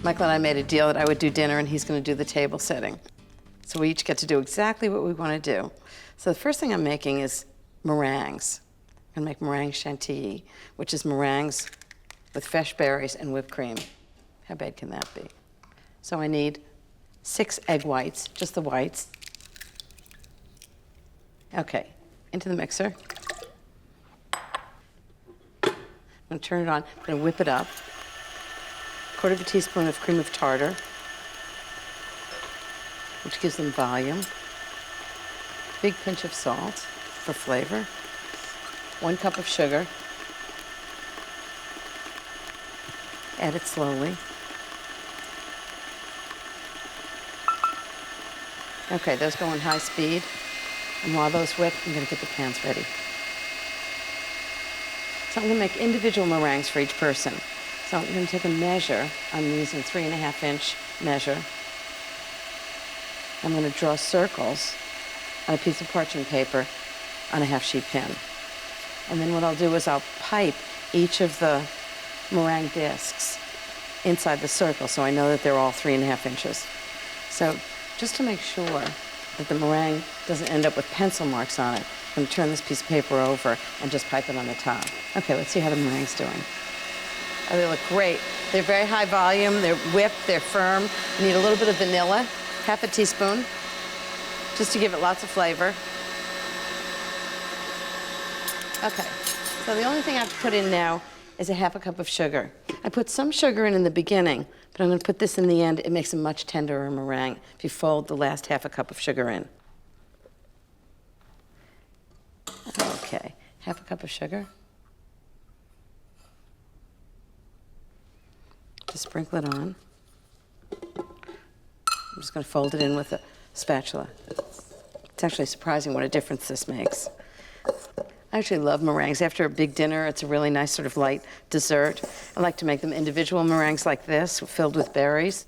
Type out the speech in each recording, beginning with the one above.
Michael and I made a deal that I would do dinner and he's going to do the table setting. So we each get to do exactly what we want to do. So the first thing I'm making is meringues. I'm going to make Meringues Chantilly, which is meringues with fresh berries and whipped cream. How bad can that be? So I need 6 egg whites, just the whites. Okay, into the mixer. I'm going to turn it on. I'm going to whip it up. 1/4 teaspoon of cream of tartar, which gives them volume. Big pinch of salt for flavor. 1 cup of sugar. Add it slowly. Okay, those go on high speed. And while those whip, I'm going to get the pans ready. So I'm going to make individual meringues for each person. So I'm going to take a measure. I'm using 3.5-inch measure. I'm going to draw circles on a piece of parchment paper on a half-sheet pen. And then what I'll do is I'll pipe each of the meringue discs inside the circle so I know that they're all 3.5 inches. So just to make sure that the meringue doesn't end up with pencil marks on it, I'm going to turn this piece of paper over and just pipe it on the top. Okay, let's see how the meringue's doing. Oh, they look great. They're very high volume, they're whipped, they're firm. You need a little bit of vanilla, 1/2 teaspoon, just to give it lots of flavor. Okay, so the only thing I have to put in now is 1/2 cup of sugar. I put some sugar in the beginning, but I'm going to put this in the end. It makes a much tenderer meringue if you fold the last 1/2 cup of sugar in. Okay, 1/2 cup of sugar. Just sprinkle it on. I'm just going to fold it in with a spatula. It's actually surprising what a difference this makes. I actually love meringues. After a big dinner, it's a really nice sort of light dessert. I like to make them individual meringues like this, filled with berries.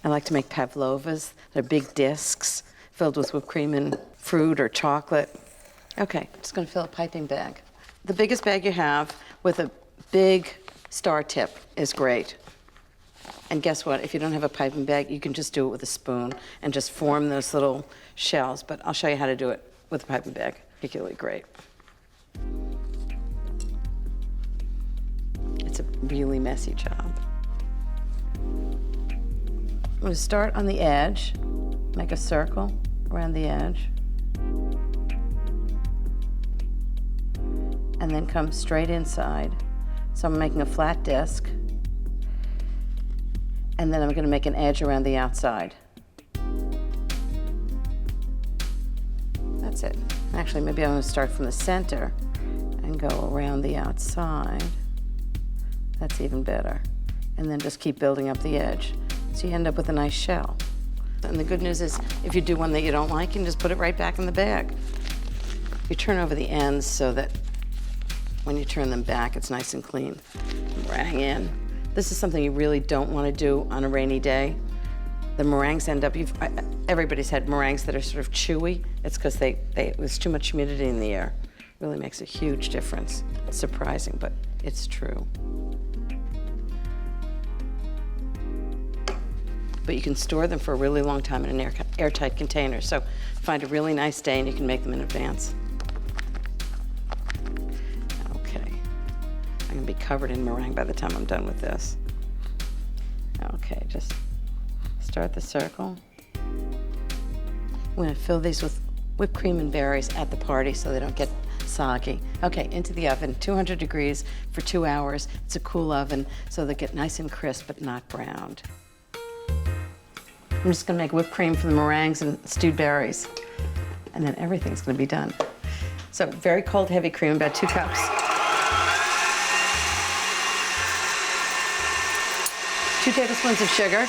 I like to make pavlovas. They're big discs filled with whipped cream and fruit or chocolate. Okay, I'm just going to fill a piping bag. The biggest bag you have with a big star tip is great. And guess what? If you don't have a piping bag, you can just do it with a spoon and just form those little shells. But I'll show you how to do it with a piping bag. Particularly great. It's a really messy job. I'm going to start on the edge, make a circle around the edge, and then come straight inside. So I'm making a flat disc, and then I'm going to make an edge around the outside. That's it. Actually, maybe I'm going to start from the center and go around the outside. That's even better. And then just keep building up the edge. So you end up with a nice shell. And the good news is, if you do one that you don't like, you can just put it right back in the bag. You turn over the ends so that when you turn them back, it's nice and clean. Meringue in. This is something you really don't want to do on a rainy day. The meringues end up, everybody's had meringues that are sort of chewy. It's because there's too much humidity in the air. It really makes a huge difference. It's surprising, but it's true. But you can store them for a really long time in an airtight container. So find a really nice day and you can make them in advance. Okay. I'm gonna be covered in meringue by the time I'm done with this. Okay, just start the circle. I'm going to fill these with whipped cream and berries at the party so they don't get soggy. Okay, into the oven, 200 degrees for 2 hours. It's a cool oven, so they get nice and crisp but not browned. I'm just going to make whipped cream from the meringues and stewed berries, and then everything's going to be done. So very cold, heavy cream, about 2 cups. 2 tablespoons of sugar.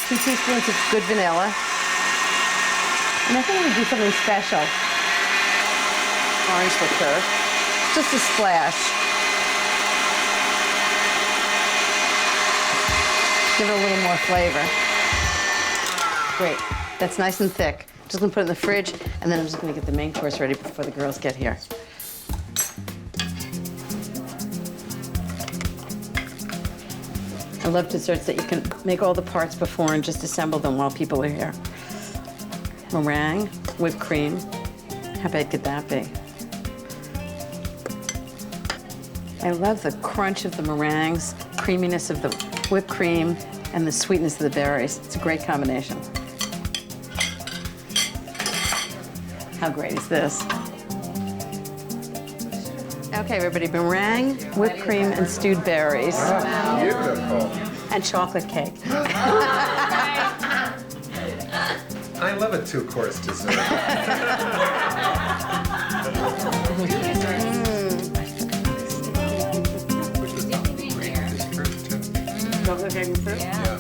2 teaspoons of good vanilla. And I think I'm going to do something special. Orange liqueur. Just a splash. Give it a little more flavor. Great. That's nice and thick. Just going to put it in the fridge, and then I'm just going to get the main course ready before the girls get here. I love desserts that you can make all the parts before and just assemble them while people are here. Meringue, whipped cream. How bad could that be? I love the crunch of the meringues, creaminess of the whipped cream, and the sweetness of the berries. It's a great combination. How great is this? Okay, everybody, meringue, whipped cream, and stewed berries. Wow. Beautiful. And chocolate cake. I love a two-course dessert. Chocolate cake and fruit? Yeah.